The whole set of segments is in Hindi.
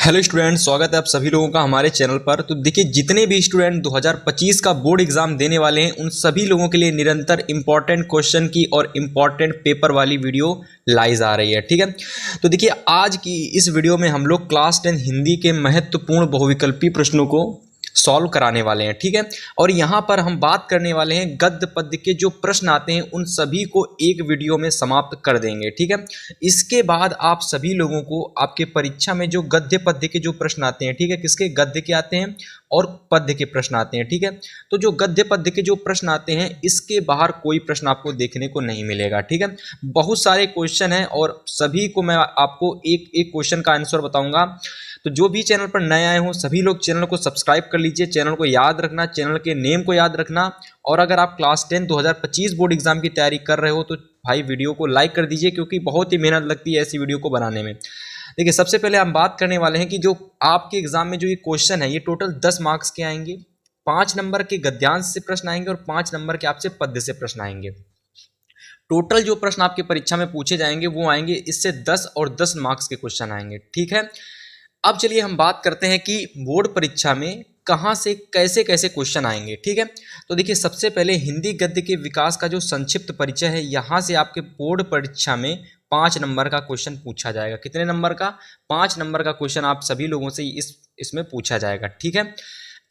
हेलो स्टूडेंट, स्वागत है आप सभी लोगों का हमारे चैनल पर। तो देखिए, जितने भी स्टूडेंट 2025 का बोर्ड एग्जाम देने वाले हैं उन सभी लोगों के लिए निरंतर इंपॉर्टेंट क्वेश्चन की और इंपॉर्टेंट पेपर वाली वीडियो लाइज आ रही है। ठीक है, तो देखिए आज की इस वीडियो में हम लोग क्लास 10 हिंदी के महत्वपूर्ण बहुविकल्पी प्रश्नों को सॉल्व कराने वाले हैं। ठीक है, और यहाँ पर हम बात करने वाले हैं गद्य पद्य के जो प्रश्न आते हैं उन सभी को एक वीडियो में समाप्त कर देंगे। ठीक है, इसके बाद आप सभी लोगों को आपके परीक्षा में जो गद्य पद्य के जो प्रश्न आते हैं, ठीक है, किसके गद्य के आते हैं और पद्य के प्रश्न आते हैं। ठीक है, तो जो गद्य पद्य के जो प्रश्न आते हैं इसके बाहर कोई प्रश्न आपको देखने को नहीं मिलेगा। ठीक है, बहुत सारे क्वेश्चन हैं और सभी को मैं आपको एक एक क्वेश्चन का आंसर बताऊंगा। तो जो भी चैनल पर नए आए हों सभी लोग चैनल को सब्सक्राइब कर लीजिए, चैनल को याद रखना, चैनल के नेम को याद रखना। और अगर आप क्लास 10 2025 बोर्ड एग्जाम की तैयारी कर रहे हो तो भाई वीडियो को लाइक कर दीजिए, क्योंकि बहुत ही मेहनत लगती है ऐसी वीडियो को बनाने में। देखिए, सबसे पहले हम बात करने वाले हैं कि जो आपके एग्जाम में जो ये क्वेश्चन है ये टोटल 10 मार्क्स के आएंगे। 5 नंबर के गद्यांश से प्रश्न आएंगे और 5 नंबर के आपसे पद्य से प्रश्न आएंगे। टोटल जो प्रश्न आपके परीक्षा में पूछे जाएंगे वो आएंगे इससे 10 और 10 मार्क्स के क्वेश्चन आएंगे। ठीक है, अब चलिए हम बात करते हैं कि बोर्ड परीक्षा में कहाँ से कैसे कैसे क्वेश्चन आएंगे। ठीक है, तो देखिए सबसे पहले हिंदी गद्य के विकास का जो संक्षिप्त परिचय है, यहाँ से आपके बोर्ड परीक्षा में 5 नंबर का क्वेश्चन पूछा जाएगा। कितने नंबर का? 5 नंबर का क्वेश्चन आप सभी लोगों से इसमें पूछा जाएगा। ठीक है,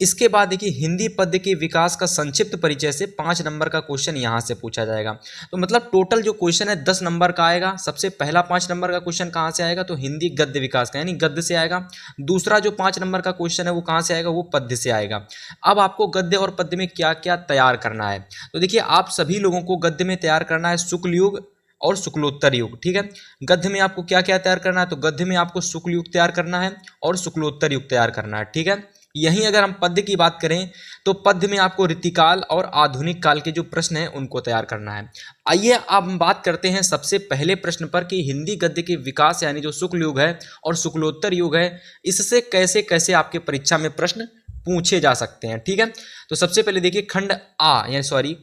इसके बाद देखिए हिंदी पद्य के विकास का संक्षिप्त परिचय से 5 नंबर का क्वेश्चन यहाँ से पूछा जाएगा। तो मतलब टोटल जो क्वेश्चन है 10 नंबर का आएगा। सबसे पहला 5 नंबर का क्वेश्चन कहाँ से आएगा? तो हिंदी गद्य विकास का यानी गद्य से आएगा। दूसरा जो 5 नंबर का क्वेश्चन है वो कहाँ से आएगा? वो पद्य से आएगा। अब आपको गद्य और पद्य में क्या क्या तैयार करना है, तो देखिए आप सभी लोगों को गद्य में तैयार करना है शुक्ल युग और शुक्लोत्तर युग। ठीक है, गद्य में आपको क्या क्या तैयार करना है? तो गद्य में आपको शुक्ल युग तैयार करना है और शुक्लोत्तर युग तैयार करना है। ठीक है, यहीं अगर हम पद्य की बात करें तो पद्य में आपको रीतिकाल और आधुनिक काल के जो प्रश्न हैं उनको तैयार करना है। आइए अब हम बात करते हैं सबसे पहले प्रश्न पर कि हिंदी गद्य के विकास यानी जो शुक्ल युग है और शुक्लोत्तर युग है इससे कैसे कैसे आपके परीक्षा में प्रश्न पूछे जा सकते हैं। ठीक है, तो सबसे पहले देखिए खंड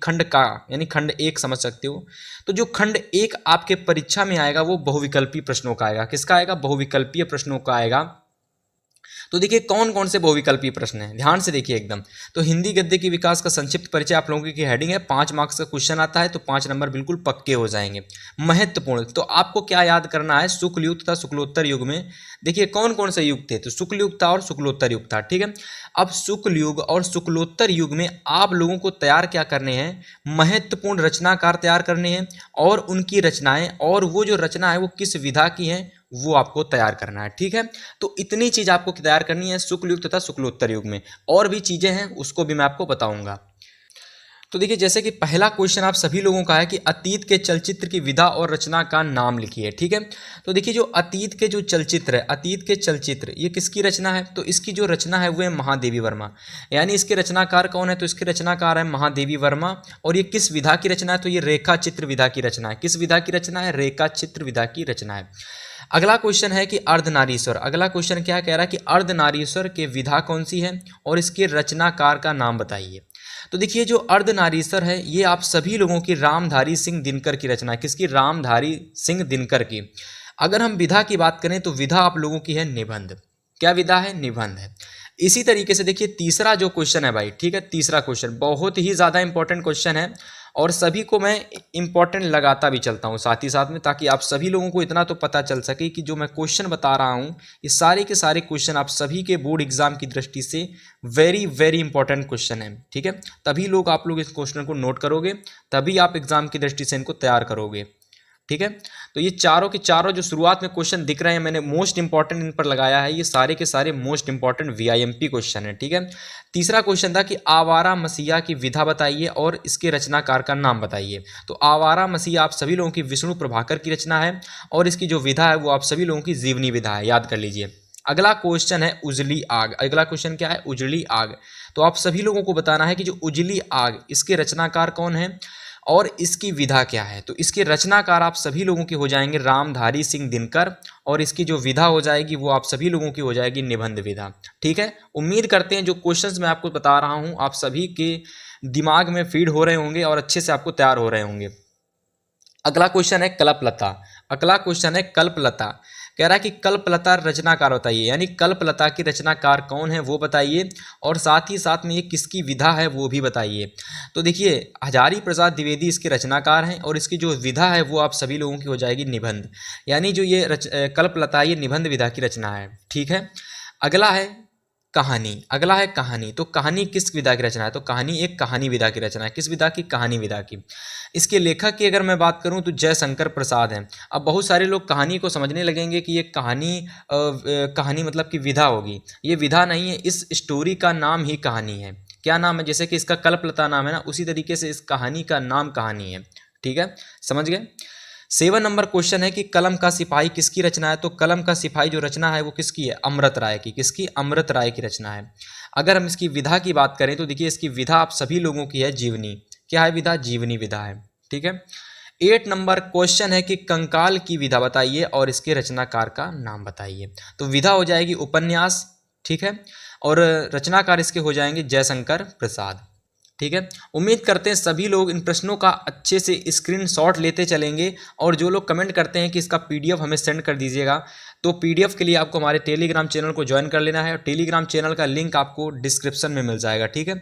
खंड का यानी खंड 1 समझ सकते हो। तो जो खंड 1 आपके परीक्षा में आएगा वो बहुविकल्पी प्रश्नों का आएगा। किसका आएगा? बहुविकल्पीय प्रश्नों का आएगा। तो देखिए कौन कौन से बहुविकल्पी प्रश्न हैं, ध्यान से देखिए एकदम। तो हिंदी गद्य के विकास का संक्षिप्त परिचय आप लोगों की हेडिंग है। 5 मार्क्स का क्वेश्चन आता है तो 5 नंबर बिल्कुल पक्के हो जाएंगे। महत्वपूर्ण, तो आपको क्या याद करना है? शुक्ल युग तथा शुक्लोत्तर युग में देखिए कौन कौन से युग थे, तो शुक्ल युग था और शुक्लोत्तर युग था। ठीक है, अब शुक्ल युग और शुक्लोत्तर युग में आप लोगों को तैयार क्या करने हैं? महत्वपूर्ण रचनाकार तैयार करने हैं और उनकी रचनाएं, और वो जो रचना है वो किस विधा की है वो आपको तैयार करना है। ठीक है, तो इतनी चीज आपको तैयार करनी है शुक्ल युग तथा शुक्लोत्तर युग में। और भी चीजें हैं उसको भी मैं आपको बताऊंगा। तो देखिए जैसे कि पहला क्वेश्चन आप सभी लोगों का है कि अतीत के चलचित्र की विधा और रचना का नाम लिखिए। ठीक है, तो देखिए जो अतीत के जो चलचित्र है, अतीत के चलचित्र ये किसकी रचना है? तो इसकी जो रचना है वो है महादेवी वर्मा, यानी इसके रचनाकार कौन है? तो इसके रचनाकार है महादेवी वर्मा। और ये किस विधा की रचना है? तो ये रेखा चित्र विधा की रचना है। किस विधा की रचना है? रेखा चित्र विधा की रचना है। अगला क्वेश्चन है कि अर्धनारीश्वर। अगला क्वेश्चन क्या कह रहा है कि अर्धनारीश्वर के विधा कौन सी है और इसके रचनाकार का नाम बताइए। तो देखिए जो अर्धनारीश्वर है ये आप सभी लोगों की रामधारी सिंह दिनकर की रचना है। किसकी? रामधारी सिंह दिनकर की। अगर हम विधा की बात करें तो विधा आप लोगों की है निबंध। क्या विधा है? निबंध है। इसी तरीके से देखिए तीसरा जो क्वेश्चन है भाई, ठीक है, तीसरा क्वेश्चन बहुत ही ज़्यादा इंपॉर्टेंट क्वेश्चन है और सभी को मैं इंपॉर्टेंट लगाता भी चलता हूँ साथ ही साथ में, ताकि आप सभी लोगों को इतना तो पता चल सके कि जो मैं क्वेश्चन बता रहा हूँ ये सारे के सारे क्वेश्चन आप सभी के बोर्ड एग्जाम की दृष्टि से वेरी वेरी इंपॉर्टेंट क्वेश्चन है। ठीक है, तभी आप लोग इस क्वेश्चन को नोट करोगे, तभी आप एग्जाम की दृष्टि से इनको तैयार करोगे। ठीक है, तो ये चारों के चारों जो शुरुआत में क्वेश्चन दिख रहे हैं मैंने मोस्ट इंपॉर्टेंट इन पर लगाया है, ये सारे के सारे मोस्ट इंपॉर्टेंट VIMP क्वेश्चन है। ठीक है, तीसरा क्वेश्चन था कि आवारा मसीहा की विधा बताइए और इसके रचनाकार का नाम बताइए। तो आवारा मसीहा आप सभी लोगों की विष्णु प्रभाकर की रचना है और इसकी जो विधा है वो आप सभी लोगों की जीवनी विधा है, याद कर लीजिए। अगला क्वेश्चन है उजली आग। अगला क्वेश्चन क्या है? उजली आग। तो आप सभी लोगों को बताना है कि जो उजली आग इसके रचनाकार कौन है और इसकी विधा क्या है। तो इसके रचनाकार आप सभी लोगों की हो जाएंगे रामधारी सिंह दिनकर और इसकी जो विधा हो जाएगी वो आप सभी लोगों की हो जाएगी निबंध विधा। ठीक है, उम्मीद करते हैं जो क्वेश्चंस मैं आपको बता रहा हूं आप सभी के दिमाग में फीड हो रहे होंगे और अच्छे से आपको तैयार हो रहे होंगे। अगला क्वेश्चन है कल्पलता। अगला क्वेश्चन है कल्पलता। कह रहा है कि कल्पलता रचनाकार बताइए, यानी कल्पलता की रचनाकार कौन है वो बताइए, और साथ ही साथ में ये किसकी विधा है वो भी बताइए। तो देखिए हजारी प्रसाद द्विवेदी इसके रचनाकार हैं, और इसकी जो विधा है वो आप सभी लोगों की हो जाएगी निबंध, यानी जो ये कल्पलता ये निबंध विधा की रचना है। ठीक है, अगला है कहानी। अगला है कहानी। तो कहानी किस विधा की रचना है? तो कहानी एक कहानी विधा की रचना है। किस विधा की? कहानी विधा की। इसके लेखक की अगर मैं बात करूं तो जयशंकर प्रसाद हैं। अब बहुत सारे लोग कहानी को समझने लगेंगे कि ये कहानी मतलब कि विधा होगी। ये विधा नहीं है, इस स्टोरी का नाम ही कहानी है। क्या नाम है? जैसे कि इसका कल्पलता नाम है ना, उसी तरीके से इस कहानी का नाम कहानी है। ठीक है, समझ गए। 7 नंबर क्वेश्चन है कि कलम का सिपाही किसकी रचना है? तो कलम का सिपाही जो रचना है वो किसकी है? अमृत राय की। किसकी? अमृत राय की रचना है। अगर हम इसकी विधा की बात करें तो देखिए इसकी विधा आप सभी लोगों की है जीवनी। क्या है विधा? जीवनी विधा है। ठीक है। 8 नंबर क्वेश्चन है कि कंकाल की विधा बताइए और इसके रचनाकार का नाम बताइए। तो विधा हो जाएगी उपन्यास। ठीक है, और रचनाकार इसके हो जाएंगे जयशंकर प्रसाद। ठीक है, उम्मीद करते हैं सभी लोग इन प्रश्नों का अच्छे से स्क्रीनशॉट लेते चलेंगे, और जो लोग कमेंट करते हैं कि इसका पीडीएफ हमें सेंड कर दीजिएगा, तो पीडीएफ के लिए आपको हमारे टेलीग्राम चैनल को ज्वाइन कर लेना है, और टेलीग्राम चैनल का लिंक आपको डिस्क्रिप्शन में मिल जाएगा। ठीक है,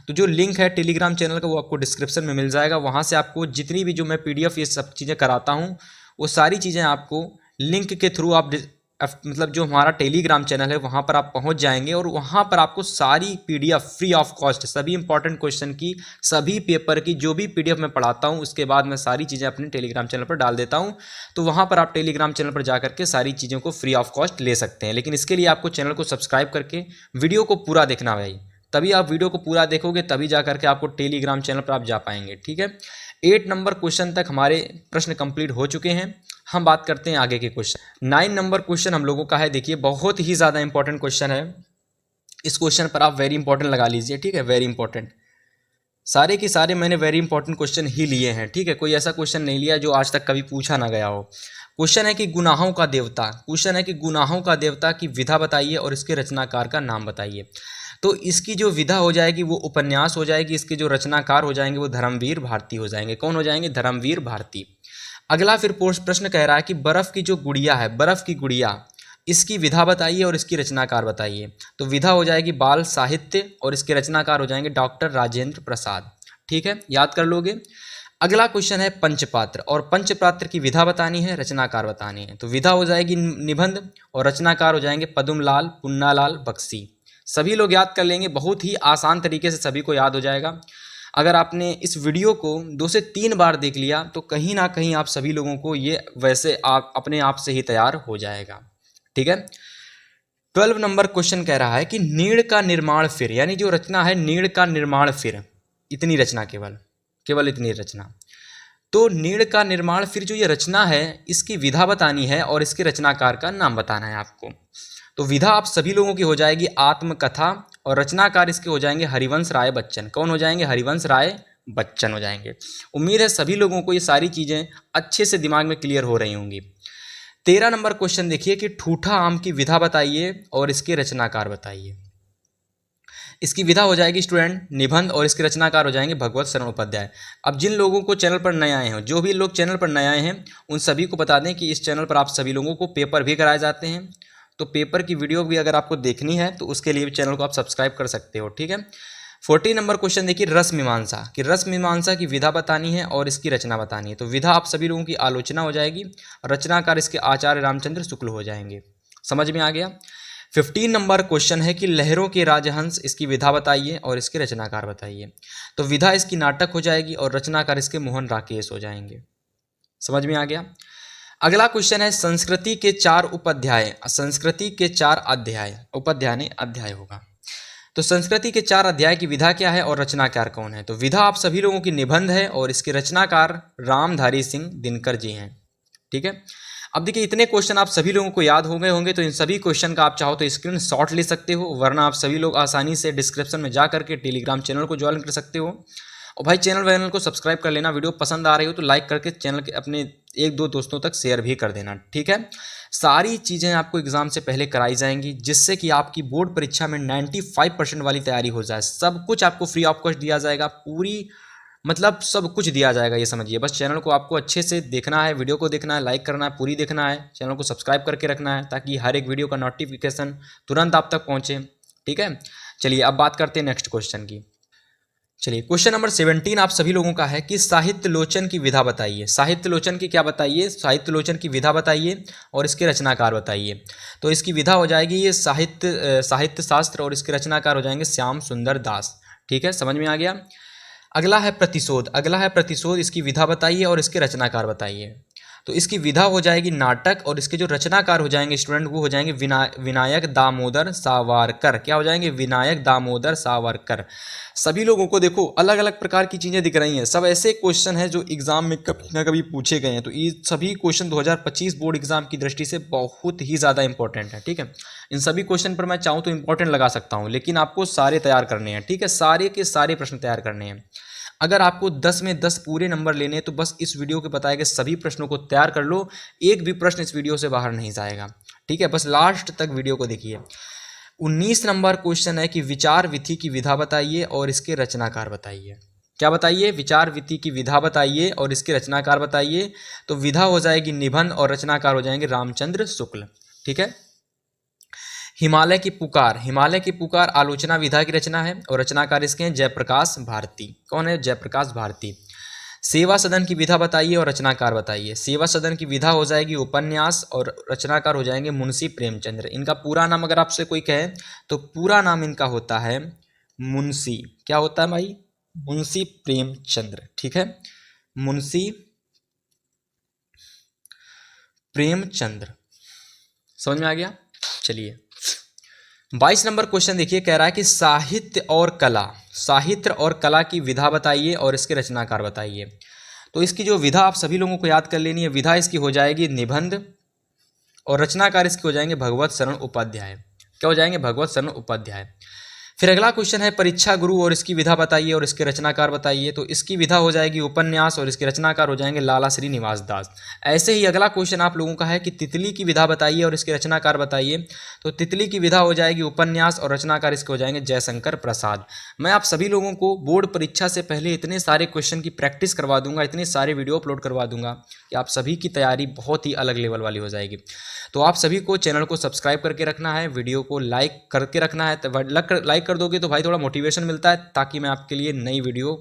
तो जो लिंक है टेलीग्राम चैनल का वो आपको डिस्क्रिप्शन में मिल जाएगा। वहाँ से आपको जितनी भी जो मैं पीडीएफ ये सब चीज़ें कराता हूँ वो सारी चीज़ें आपको लिंक के थ्रू आप मतलब जो हमारा टेलीग्राम चैनल है वहाँ पर आप पहुँच जाएंगे, और वहाँ पर आपको सारी पीडीएफ फ्री ऑफ कॉस्ट सभी इंपॉर्टेंट क्वेश्चन की, सभी पेपर की जो भी पीडीएफ मैं पढ़ाता हूँ उसके बाद मैं सारी चीज़ें अपने टेलीग्राम चैनल पर डाल देता हूँ। तो वहाँ पर आप टेलीग्राम चैनल पर जा करके सारी चीज़ों को फ्री ऑफ कॉस्ट ले सकते हैं। लेकिन इसके लिए आपको चैनल को सब्सक्राइब करके वीडियो को पूरा देखना भाई, तभी आप वीडियो को पूरा देखोगे, तभी जा करके आपको टेलीग्राम चैनल पर आप जा पाएंगे। ठीक है, 8 नंबर क्वेश्चन तक हमारे प्रश्न कंप्लीट हो चुके हैं। हम बात करते हैं आगे के क्वेश्चन। 9 नंबर क्वेश्चन हम लोगों का है, देखिए बहुत ही ज़्यादा इंपॉर्टेंट क्वेश्चन है। इस क्वेश्चन पर आप वेरी इंपॉर्टेंट लगा लीजिए। ठीक है, वेरी इंपॉर्टेंट, सारे के सारे मैंने वेरी इंपॉर्टेंट क्वेश्चन ही लिए हैं। ठीक है, कोई ऐसा क्वेश्चन नहीं लिया जो आज तक कभी पूछा ना गया हो। क्वेश्चन है कि गुनाहों का देवता, क्वेश्चन है कि गुनाहों का देवता की विधा बताइए और इसके रचनाकार का नाम बताइए। तो इसकी जो विधा हो जाएगी वो उपन्यास हो जाएगी, इसके जो रचनाकार हो जाएंगे वो धर्मवीर भारती हो जाएंगे। कौन हो जाएंगे? धर्मवीर भारती। अगला फिर प्रश्न कह रहा है कि बर्फ की जो गुड़िया है, बर्फ की गुड़िया, इसकी विधा बताइए और इसकी रचनाकार बताइए। तो विधा हो जाएगी बाल साहित्य, और इसके रचनाकार हो जाएंगे डॉक्टर राजेंद्र प्रसाद। ठीक है, याद कर लोगे। अगला क्वेश्चन है पंचपात्र, और पंचपात्र की विधा बतानी है, रचनाकार बतानी है। तो विधा हो जाएगी निबंध, और रचनाकार हो जाएंगे पद्मलाल पुन्नालाल बख्शी। सभी लोग याद कर लेंगे, बहुत ही आसान तरीके से सभी को याद हो जाएगा। अगर आपने इस वीडियो को 2 से 3 बार देख लिया तो कहीं ना कहीं आप सभी लोगों को ये वैसे आप अपने आप से ही तैयार हो जाएगा। ठीक है, 12 नंबर क्वेश्चन कह रहा है कि नीड़ का निर्माण फिर, यानी जो रचना है नीड़ का निर्माण फिर, इतनी रचना, केवल इतनी रचना। तो नीड़ का निर्माण फिर जो ये रचना है इसकी विधा बतानी है और इसके रचनाकार का नाम बताना है आपको। तो विधा आप सभी लोगों की हो जाएगी आत्मकथा, और रचनाकार इसके हो जाएंगे हरिवंश राय बच्चन। कौन हो जाएंगे? हरिवंश राय बच्चन हो जाएंगे। उम्मीद है सभी लोगों को ये सारी चीज़ें अच्छे से दिमाग में क्लियर हो रही होंगी। 13 नंबर क्वेश्चन देखिए कि ठूठा आम की विधा बताइए और इसके रचनाकार बताइए। इसकी विधा हो जाएगी स्टूडेंट निबंध, और इसके रचनाकार हो जाएंगे भगवत शरण उपाध्याय। अब जिन लोगों को चैनल पर नए आए हैं, जो भी लोग चैनल पर नए आए हैं, उन सभी को बता दें कि इस चैनल पर आप सभी लोगों को पेपर भी कराए जाते हैं। तो पेपर की वीडियो भी अगर आपको देखनी है तो उसके लिए भी चैनल को आप सब्सक्राइब कर सकते हो। ठीक है, 14 नंबर क्वेश्चन देखिए रस मीमांसा, कि रस मीमांसा की विधा बतानी है और इसकी रचना बतानी है। तो विधा आप सभी लोगों की आलोचना हो जाएगी, रचनाकार इसके आचार्य रामचंद्र शुक्ल हो जाएंगे। समझ में आ गया। 15 नंबर क्वेश्चन है कि लहरों के राजहंस, इसकी विधा बताइए और इसके रचनाकार बताइए। तो विधा इसकी नाटक हो जाएगी और रचनाकार इसके मोहन राकेश हो जाएंगे। समझ में आ गया। अगला क्वेश्चन है संस्कृति के 4 उपाध्याय, संस्कृति के 4 अध्याय, उपाध्याय नहीं अध्याय होगा। तो संस्कृति के 4 अध्याय की विधा क्या है और रचनाकार कौन है? तो विधा आप सभी लोगों की निबंध है और इसके रचनाकार रामधारी सिंह दिनकर जी हैं। ठीक है, अब देखिए इतने क्वेश्चन आप सभी लोगों को याद हो गए होंगे, तो इन सभी क्वेश्चन का आप चाहो तो स्क्रीनशॉट ले सकते हो, वरना आप सभी लोग आसानी से डिस्क्रिप्शन में जा करके टेलीग्राम चैनल को ज्वाइन कर सकते हो। और भाई चैनल को सब्सक्राइब कर लेना, वीडियो पसंद आ रही हो तो लाइक करके चैनल के अपने 1-2 दोस्तों तक शेयर भी कर देना। ठीक है, सारी चीज़ें आपको एग्जाम से पहले कराई जाएंगी, जिससे कि आपकी बोर्ड परीक्षा में 95% वाली तैयारी हो जाए। सब कुछ आपको फ्री ऑफ कॉस्ट दिया जाएगा, पूरी मतलब सब कुछ दिया जाएगा, ये समझिए। बस चैनल को आपको अच्छे से देखना है, वीडियो को देखना है, लाइक करना है, पूरी देखना है, चैनल को सब्सक्राइब करके रखना है ताकि हर एक वीडियो का नोटिफिकेशन तुरंत आप तक पहुँचे, ठीक है। चलिए अब बात करते हैं नेक्स्ट क्वेश्चन की। चलिए क्वेश्चन नंबर 17 आप सभी लोगों का है कि साहित्य लोचन की विधा बताइए। साहित्य लोचन की क्या बताइए? साहित्य लोचन की विधा बताइए और इसके रचनाकार बताइए। तो इसकी विधा हो जाएगी ये साहित्य शास्त्र और इसके रचनाकार हो जाएंगे श्याम सुंदर दास, ठीक है, समझ में आ गया। अगला है प्रतिशोध। अगला है प्रतिशोध, इसकी विधा बताइए और इसके रचनाकार बताइए। तो इसकी विधा हो जाएगी नाटक और इसके जो रचनाकार हो जाएंगे स्टूडेंट वो हो जाएंगे विनायक दामोदर सावरकर। क्या हो जाएंगे? विनायक दामोदर सावरकर। सभी लोगों को देखो अलग अलग प्रकार की चीज़ें दिख रही हैं, सब ऐसे क्वेश्चन हैं जो एग्जाम में कभी ना कभी पूछे गए हैं। तो ये सभी क्वेश्चन 2025 बोर्ड एग्जाम की दृष्टि से बहुत ही ज़्यादा इंपॉर्टेंट है, ठीक है। इन सभी क्वेश्चन पर मैं चाहूँ तो इंपॉर्टेंट लगा सकता हूँ, लेकिन आपको सारे तैयार करने हैं, ठीक है, सारे के सारे प्रश्न तैयार करने हैं। अगर आपको 10 में 10 पूरे नंबर लेने हैं तो बस इस वीडियो के बताए गए सभी प्रश्नों को तैयार कर लो, एक भी प्रश्न इस वीडियो से बाहर नहीं जाएगा, ठीक है। बस लास्ट तक वीडियो को देखिए। 19 नंबर क्वेश्चन है कि विचार विधि की विधा बताइए और इसके रचनाकार बताइए। क्या बताइए? विचार विधि की विधा बताइए और इसके रचनाकार बताइए। तो विधा हो जाएगी निबंध और रचनाकार हो जाएंगे रामचंद्र शुक्ल, ठीक है। हिमालय की पुकार। हिमालय की पुकार आलोचना विधा की रचना है और रचनाकार इसके हैं जयप्रकाश भारती। कौन है? जयप्रकाश भारती। सेवा सदन की विधा बताइए और रचनाकार बताइए। सेवा सदन की विधा हो जाएगी उपन्यास और रचनाकार हो जाएंगे मुंशी प्रेमचंद्र। इनका पूरा नाम अगर आपसे कोई कहे तो पूरा नाम इनका होता है मुंशी, क्या होता है भाई? मुंशी प्रेमचंद्र, ठीक है, मुंशी प्रेमचंद्र। समझ में आ गया? चलिए 22 नंबर क्वेश्चन देखिए, कह रहा है कि साहित्य और कला की विधा बताइए और इसके रचनाकार बताइए। तो इसकी जो विधा आप सभी लोगों को याद कर लेनी है। विधा इसकी हो जाएगी निबंध और रचनाकार इसके हो जाएंगे भगवत शरण उपाध्याय। क्या हो जाएंगे? भगवत शरण उपाध्याय। फिर अगला क्वेश्चन है परीक्षा गुरु और इसकी विधा बताइए और इसके रचनाकार बताइए। तो इसकी विधा हो जाएगी उपन्यास और इसके रचनाकार हो जाएंगे लाला श्री निवास दास। ऐसे ही अगला क्वेश्चन आप लोगों का है कि तितली की विधा बताइए और इसके रचनाकार बताइए। तो तितली की विधा हो जाएगी उपन्यास और रचनाकार इसके हो जाएंगे जयशंकर प्रसाद। मैं आप सभी लोगों को बोर्ड परीक्षा से पहले इतने सारे क्वेश्चन की प्रैक्टिस करवा दूंगा, इतने सारे वीडियो अपलोड करवा दूंगा कि आप सभी की तैयारी बहुत ही अलग लेवल वाली हो जाएगी। तो आप सभी को चैनल को सब्सक्राइब करके रखना है, वीडियो को लाइक करके रखना है। तो लाइक कर दोगे तो भाई थोड़ा मोटिवेशन मिलता है ताकि मैं आपके लिए नई वीडियो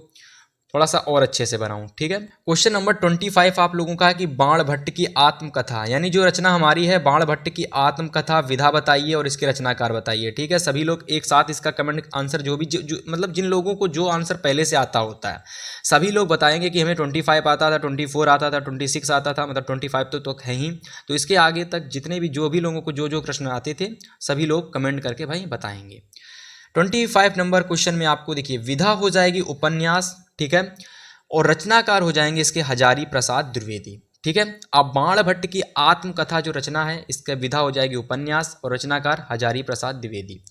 थोड़ा सा और अच्छे से बनाऊं, ठीक है। क्वेश्चन नंबर 25 आप लोगों का है कि बाण भट्ट की आत्मकथा, यानी जो रचना हमारी है बाण भट्ट की आत्मकथा, विधा बताइए और इसके रचनाकार बताइए, ठीक है। सभी लोग एक साथ इसका कमेंट आंसर जो मतलब जिन लोगों को जो आंसर पहले से आता होता है सभी लोग बताएंगे कि हमें 25 आता था, 24 आता था, 26 आता था, मतलब 25 तो है ही। तो इसके आगे तक जितने भी जो भी लोगों को जो प्रश्न आते थे सभी लोग कमेंट करके भाई बताएंगे। 25 नंबर क्वेश्चन में आपको देखिए विधा हो जाएगी उपन्यास, ठीक है, और रचनाकार हो जाएंगे इसके हजारी प्रसाद द्विवेदी, ठीक है। अब बाण भट्ट की आत्मकथा जो रचना है इसका विधा हो जाएगी उपन्यास और रचनाकार हजारी प्रसाद द्विवेदी।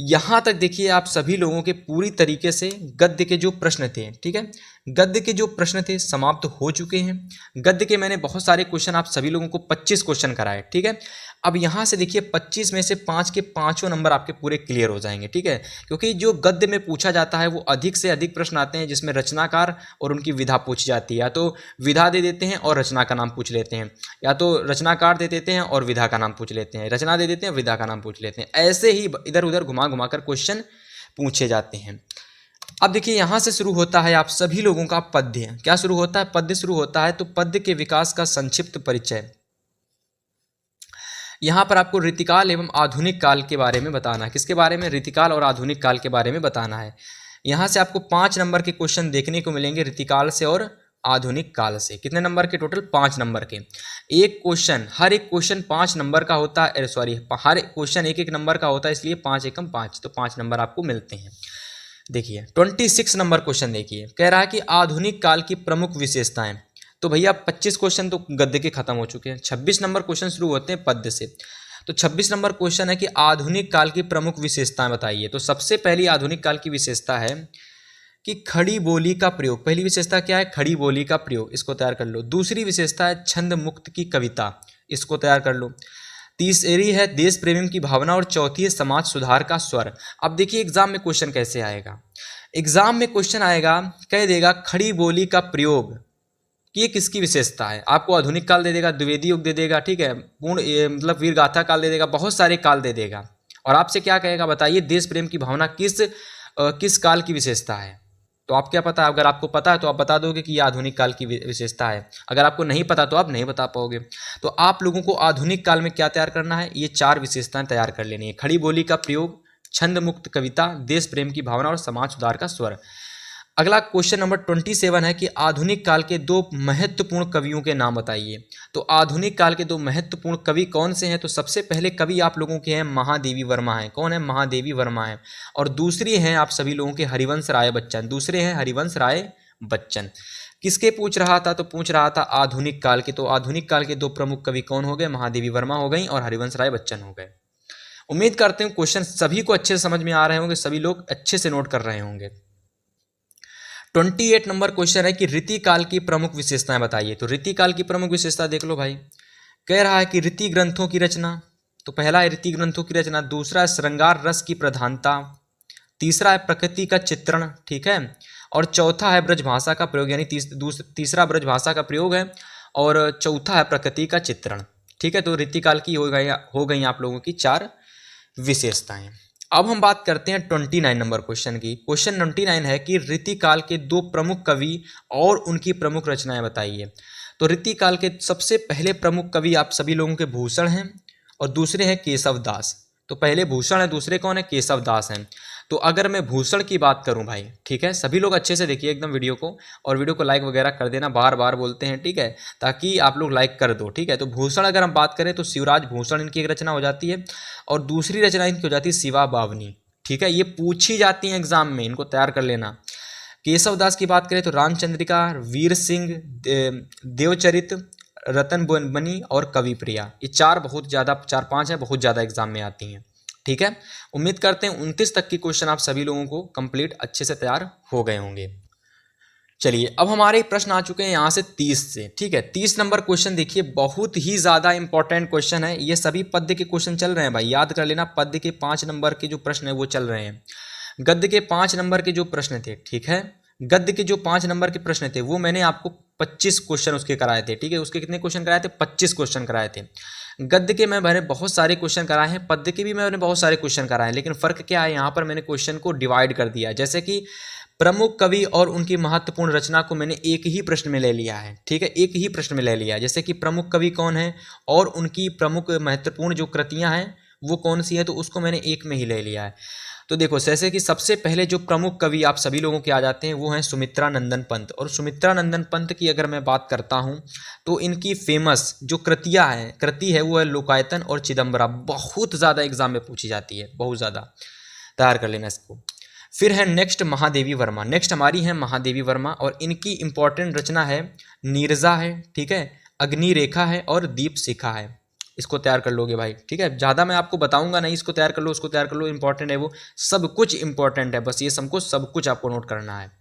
यहाँ तक देखिए आप सभी लोगों के पूरी तरीके से गद्य के जो प्रश्न थे, ठीक है, गद्य के जो प्रश्न थे समाप्त हो चुके हैं। गद्य के मैंने बहुत सारे क्वेश्चन आप सभी लोगों को 25 क्वेश्चन कराए, ठीक है। अब यहाँ से देखिए 25 में से 5 के 5 नंबर आपके पूरे क्लियर हो जाएंगे, ठीक है, क्योंकि जो गद्य में पूछा जाता है वो अधिक से अधिक प्रश्न आते हैं जिसमें रचनाकार और उनकी विधा पूछी जाती है। या तो विधा दे देते हैं और रचना का नाम पूछ लेते हैं, या तो रचनाकार दे देते हैं और विधा का नाम पूछ लेते हैं, रचना दे देते हैं विधा का नाम पूछ लेते हैं। ऐसे ही इधर उधर घुमा कर क्वेश्चन पूछे जाते हैं। अब देखिए यहाँ से शुरू होता है आप सभी लोगों का पद्य। क्या शुरू होता है? पद्य शुरू होता है। तो पद्य के विकास का संक्षिप्त परिचय, यहाँ पर आपको रीतिकाल एवं आधुनिक काल के बारे में बताना है। किसके बारे में? रीतिकाल और आधुनिक काल के बारे में बताना है। यहाँ से आपको 5 नंबर के क्वेश्चन देखने को मिलेंगे रीतिकाल से और आधुनिक काल से। कितने नंबर के? टोटल 5 नंबर के। एक क्वेश्चन, हर एक क्वेश्चन 5 नंबर का होता है, सॉरी हर एक क्वेश्चन 1-1 नंबर का होता है, इसलिए 5 एकम 5, तो 5 नंबर आपको मिलते हैं। देखिए 26 नंबर क्वेश्चन देखिए, कह रहा है कि आधुनिक काल की प्रमुख विशेषताएं। तो भैया 25 क्वेश्चन तो गद्य के खत्म हो चुके हैं। 26 नंबर क्वेश्चन शुरू होते हैं पद्य से। तो 26 नंबर क्वेश्चन है कि आधुनिक काल की प्रमुख विशेषताएं बताइए। तो सबसे पहली आधुनिक काल की विशेषता है कि खड़ी बोली का प्रयोग। पहली विशेषता क्या है? खड़ी बोली का प्रयोग, इसको तैयार कर लो। दूसरी विशेषता है छंद मुक्त की कविता, इसको तैयार कर लो। तीसरी है देश प्रेम की भावना और चौथी है समाज सुधार का स्वर। अब देखिए एग्जाम में क्वेश्चन कैसे आएगा। एग्जाम में क्वेश्चन आएगा, कह देगा खड़ी बोली का प्रयोग कि ये किसकी विशेषता है। आपको आधुनिक काल दे देगा, द्विवेदी युग दे देगा, ठीक है, मतलब वीर गाथा काल दे देगा, बहुत सारे काल दे देगा। और आपसे क्या कहेगा, बताइए देश प्रेम की भावना किस काल की विशेषता है। तो आप क्या पता है, अगर आपको पता है तो आप बता दोगे कि ये आधुनिक काल की विशेषता है। अगर आपको नहीं पता तो आप नहीं बता पाओगे। तो आप लोगों को आधुनिक काल में क्या तैयार करना है, ये 4 विशेषताएं तैयार कर लेनी है। खड़ी बोली का प्रयोग, छंद मुक्त कविता, देश प्रेम की भावना और समाज सुधार का स्वर। अगला क्वेश्चन नंबर 27 है कि आधुनिक काल के 2 महत्वपूर्ण कवियों के नाम बताइए। तो आधुनिक काल के 2 महत्वपूर्ण कवि कौन से हैं, तो सबसे पहले कवि आप लोगों के हैं महादेवी वर्मा हैं। कौन है, महादेवी वर्मा है। और दूसरी हैं आप सभी लोगों के हरिवंश राय बच्चन, दूसरे हैं हरिवंश राय बच्चन। किसके पूछ रहा था, तो पूछ रहा था आधुनिक काल के। तो आधुनिक काल के 2 प्रमुख कवि कौन हो गए, महादेवी वर्मा हो गई और हरिवंश राय बच्चन हो गए। उम्मीद करते हैं क्वेश्चन सभी को अच्छे से समझ में आ रहे होंगे, सभी लोग अच्छे से नोट कर रहे होंगे। 28 नंबर क्वेश्चन है कि रीतिकाल की प्रमुख विशेषताएं बताइए। तो रीतिकाल की प्रमुख विशेषता देख लो भाई। कह रहा है कि रीति ग्रंथों की रचना, तो पहला है रीति ग्रंथों की रचना, दूसरा है श्रृंगार रस की प्रधानता, तीसरा है प्रकृति का चित्रण, ठीक है, और चौथा है ब्रजभाषा का प्रयोग, यानी तीसरा ब्रजभाषा का प्रयोग है और चौथा है प्रकृति का चित्रण, ठीक है। तो रीतिकाल की हो गई आप लोगों की 4 विशेषताएं। अब हम बात करते हैं 29 नंबर क्वेश्चन की। क्वेश्चन 29 है कि रीतिकाल के 2 प्रमुख कवि और उनकी प्रमुख रचनाएं बताइए। तो रीतिकाल के सबसे पहले प्रमुख कवि आप सभी लोगों के भूषण हैं और दूसरे हैं केशव दास। तो पहले भूषण है, दूसरे कौन है, केशव दास हैं। तो अगर मैं भूषण की बात करूं भाई, ठीक है, सभी लोग अच्छे से देखिए एकदम वीडियो को, और वीडियो को लाइक वगैरह कर देना, बार बार बोलते हैं, ठीक है, ताकि आप लोग लाइक कर दो, ठीक है। तो भूषण अगर हम बात करें तो शिवराज भूषण इनकी एक रचना हो जाती है और दूसरी रचना इनकी हो जाती है शिवा बावनी, ठीक है। ये पूछी जाती है एग्जाम में, इनको तैयार कर लेना। केशव दास की बात करें तो रामचंद्रिका, वीर सिंह, देवचरित, रतन बनी और कवि प्रिया, ये 4-5 है, बहुत ज़्यादा एग्जाम में आती हैं, ठीक है। उम्मीद करते हैं 29 तक की क्वेश्चन आप सभी लोगों को कंप्लीट अच्छे से तैयार हो गए होंगे। चलिए अब हमारे प्रश्न आ चुके हैं यहाँ से 30 से, ठीक है। 30 नंबर क्वेश्चन देखिए, बहुत ही ज़्यादा इंपॉर्टेंट क्वेश्चन है। ये सभी पद्य के क्वेश्चन चल रहे हैं भाई, याद कर लेना। पद्य के 5 नंबर के जो प्रश्न है वो चल रहे हैं, गद्य के 5 नंबर के जो प्रश्न थे, ठीक है, गद्य के जो 5 नंबर के प्रश्न थे वो मैंने आपको 25 क्वेश्चन उसके कराए थे, ठीक है। उसके कितने क्वेश्चन कराए थे, 25 क्वेश्चन कराए थे। गद्य के मैंने बहुत सारे क्वेश्चन कराए हैं, पद्य के भी मैंने बहुत सारे क्वेश्चन कराए हैं, लेकिन फ़र्क क्या है, यहाँ पर मैंने क्वेश्चन को डिवाइड कर दिया। जैसे कि प्रमुख कवि और उनकी महत्वपूर्ण रचना को मैंने एक ही प्रश्न में ले लिया है, ठीक है, एक ही प्रश्न में ले लिया है। जैसे कि प्रमुख कवि कौन है और उनकी प्रमुख महत्वपूर्ण जो कृतियाँ हैं वो कौन सी है, तो उसको मैंने एक में ही ले लिया है। तो देखो, जैसे कि सबसे पहले जो प्रमुख कवि आप सभी लोगों के आ जाते हैं वो हैं सुमित्रा नंदन पंत। और सुमित्रा नंदन पंत की अगर मैं बात करता हूँ तो इनकी फेमस जो कृति है वो है लोकायतन और चिदम्बरा। बहुत ज़्यादा एग्जाम में पूछी जाती है, बहुत ज़्यादा, तैयार कर लेना इसको। फिर है नेक्स्ट महादेवी वर्मा, नेक्स्ट हमारी है महादेवी वर्मा और इनकी इंपॉर्टेंट रचना है नीरजा है, ठीक है, अग्नि रेखा है और दीप शिखा है। इसको तैयार कर लोगे भाई, ठीक है। ज़्यादा मैं आपको बताऊंगा नहीं, इसको तैयार कर लो, उसको तैयार कर लो, इंपॉर्टेंट है वो, सब कुछ इंपॉर्टेंट है, बस ये सब कुछ आपको नोट करना है।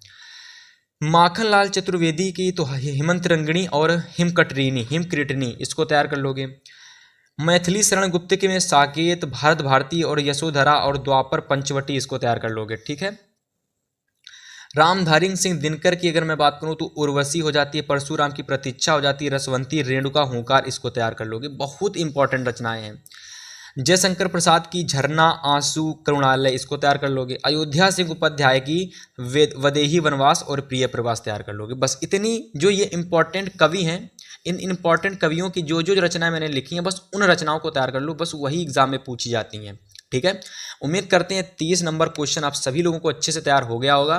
माखनलाल चतुर्वेदी की तो हेमंत रंगिणी और हिमकृटिनी, इसको तैयार कर लोगे। मैथिली शरण गुप्त के में साकेत, भारत भारती और यशोधरा और द्वापर पंचवटी, इसको तैयार कर लोगे, ठीक है। रामधारी सिंह दिनकर की अगर मैं बात करूं तो उर्वशी हो जाती है, परशुराम की प्रतीक्षा हो जाती है, रसवंती, रेणुका, हुंकार, इसको तैयार कर लोगे। बहुत इंपॉर्टेंट रचनाएं हैं। जयशंकर प्रसाद की झरना, आंसू, करुणालय, इसको तैयार कर लोगे। अयोध्या सिंह उपाध्याय की वदेही वनवास और प्रिय प्रवास तैयार कर लोगे। बस इतनी जो ये इंपॉर्टेंट कवि हैं, इन इंपॉर्टेंट कवियों की जो जो रचनाएं मैंने लिखी हैं बस उन रचनाओं को तैयार कर लो, बस वही एग्जाम में पूछी जाती हैं, ठीक है। उम्मीद करते हैं 30 नंबर क्वेश्चन आप सभी लोगों को अच्छे से तैयार हो गया होगा।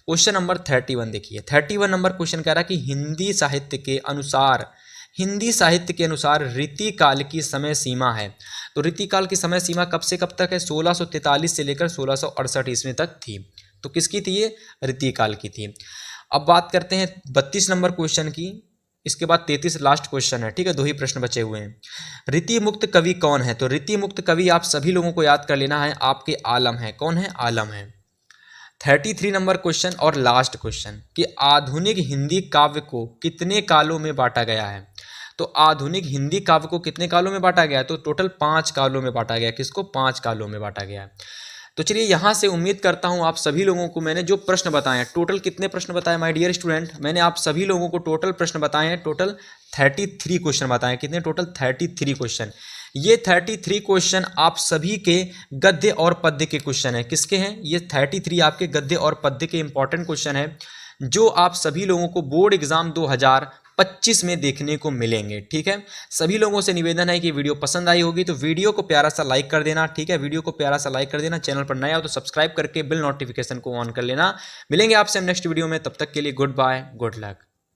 क्वेश्चन नंबर 31 देखिए, 31 नंबर क्वेश्चन कह रहा है कि हिंदी साहित्य के अनुसार रीतिकाल की समय सीमा है। तो रीतिकाल की समय सीमा कब से कब तक है, 1643 से लेकर 1668 ईस्वी तक थी। तो किसकी थी ये, रीतिकाल की थी। अब बात करते हैं 32 नंबर क्वेश्चन की, इसके बाद 33 लास्ट क्वेश्चन है, ठीक है, 2 ही प्रश्न बचे हुए हैं। रीति मुक्त कवि कौन है, तो रीति मुक्त कवि आप सभी लोगों को याद कर लेना है, आपके आलम है। कौन है, आलम है। 33 नंबर क्वेश्चन और लास्ट क्वेश्चन कि आधुनिक हिंदी काव्य को कितने कालों में बांटा गया है। तो आधुनिक हिंदी काव्य को कितने कालों में बांटा गया है, तो टोटल 5 कालों में बांटा गया। किसको, 5 कालों में बांटा गया है। तो चलिए यहाँ से उम्मीद करता हूँ आप सभी लोगों को मैंने जो प्रश्न बताए हैं, टोटल कितने प्रश्न बताए माय डियर स्टूडेंट, मैंने आप सभी लोगों को टोटल प्रश्न बताए हैं, टोटल 33 क्वेश्चन बताए हैं। कितने? Total 33 question. ये 33 क्वेश्चन आप सभी के गद्य और पद्य के क्वेश्चन है। किसके हैं? ये 33 आपके गद्य और पद्य के इंपॉर्टेंट क्वेश्चन है जो आप सभी लोगों को बोर्ड एग्जाम 2025 में देखने को मिलेंगे। ठीक है, सभी लोगों से निवेदन है कि वीडियो पसंद आई होगी तो वीडियो को प्यारा सा लाइक कर देना। ठीक है, वीडियो को प्यारा सा लाइक कर देना। चैनल पर नया हो तो सब्सक्राइब करके बिल नोटिफिकेशन को ऑन कर लेना। मिलेंगे आपसे नेक्स्ट वीडियो में, तब तक के लिए गुड बाय, गुड लक।